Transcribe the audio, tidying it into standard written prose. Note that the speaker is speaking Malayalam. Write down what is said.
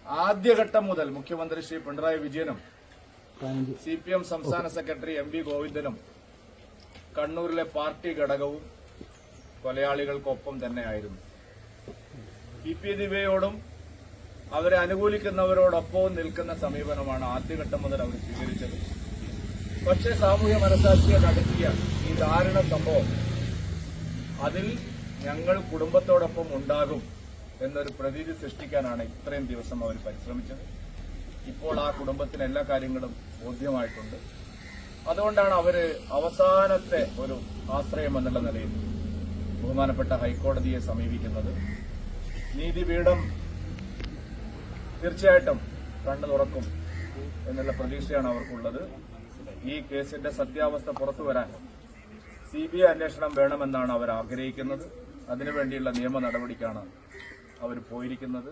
ആദ്യഘട്ടം മുതൽ മുഖ്യമന്ത്രി ശ്രീ പിണറായി വിജയനും CPM സംസ്ഥാന സെക്രട്ടറി MV ഗോവിന്ദനും കണ്ണൂരിലെ പാർട്ടി ഘടകവും കൊലയാളികൾക്കൊപ്പം തന്നെയായിരുന്നു. PP ദിവ്യയോടും അവരെ അനുകൂലിക്കുന്നവരോടൊപ്പവും നിൽക്കുന്ന സമീപനമാണ് ആദ്യഘട്ടം മുതൽ അവർ സ്വീകരിച്ചത്. പക്ഷേ സാമൂഹ്യ മനസാക്ഷിയെ നടത്തിയ ഈ ദാരുണ സംഭവം അതിൽ ഞങ്ങൾ കുടുംബത്തോടൊപ്പം ഉണ്ടാകും എന്നൊരു പ്രതീതി സൃഷ്ടിക്കാനാണ് ഇത്രയും ദിവസം അവർ പരിശ്രമിച്ചത്. ഇപ്പോൾ ആ കുടുംബത്തിന് എല്ലാ കാര്യങ്ങളും ബോധ്യമായിട്ടുണ്ട്. അതുകൊണ്ടാണ് അവര് അവസാനത്തെ ഒരു ആശ്രയം എന്നുള്ള നിലയിൽ ബഹുമാനപ്പെട്ട ഹൈക്കോടതിയെ സമീപിക്കുന്നത്. നീതിപീഠം തീർച്ചയായിട്ടും കണ്ണു തുറക്കും എന്നുള്ള പ്രതീക്ഷയാണ് അവർക്കുള്ളത്. ഈ കേസിന്റെ സത്യാവസ്ഥ പുറത്തുവരാൻ CBI അന്വേഷണം വേണമെന്നാണ് അവർ ആഗ്രഹിക്കുന്നത്. അതിനുവേണ്ടിയുള്ള നിയമ നടപടിക്കാണ് അവർ പോയിരിക്കുന്നത്.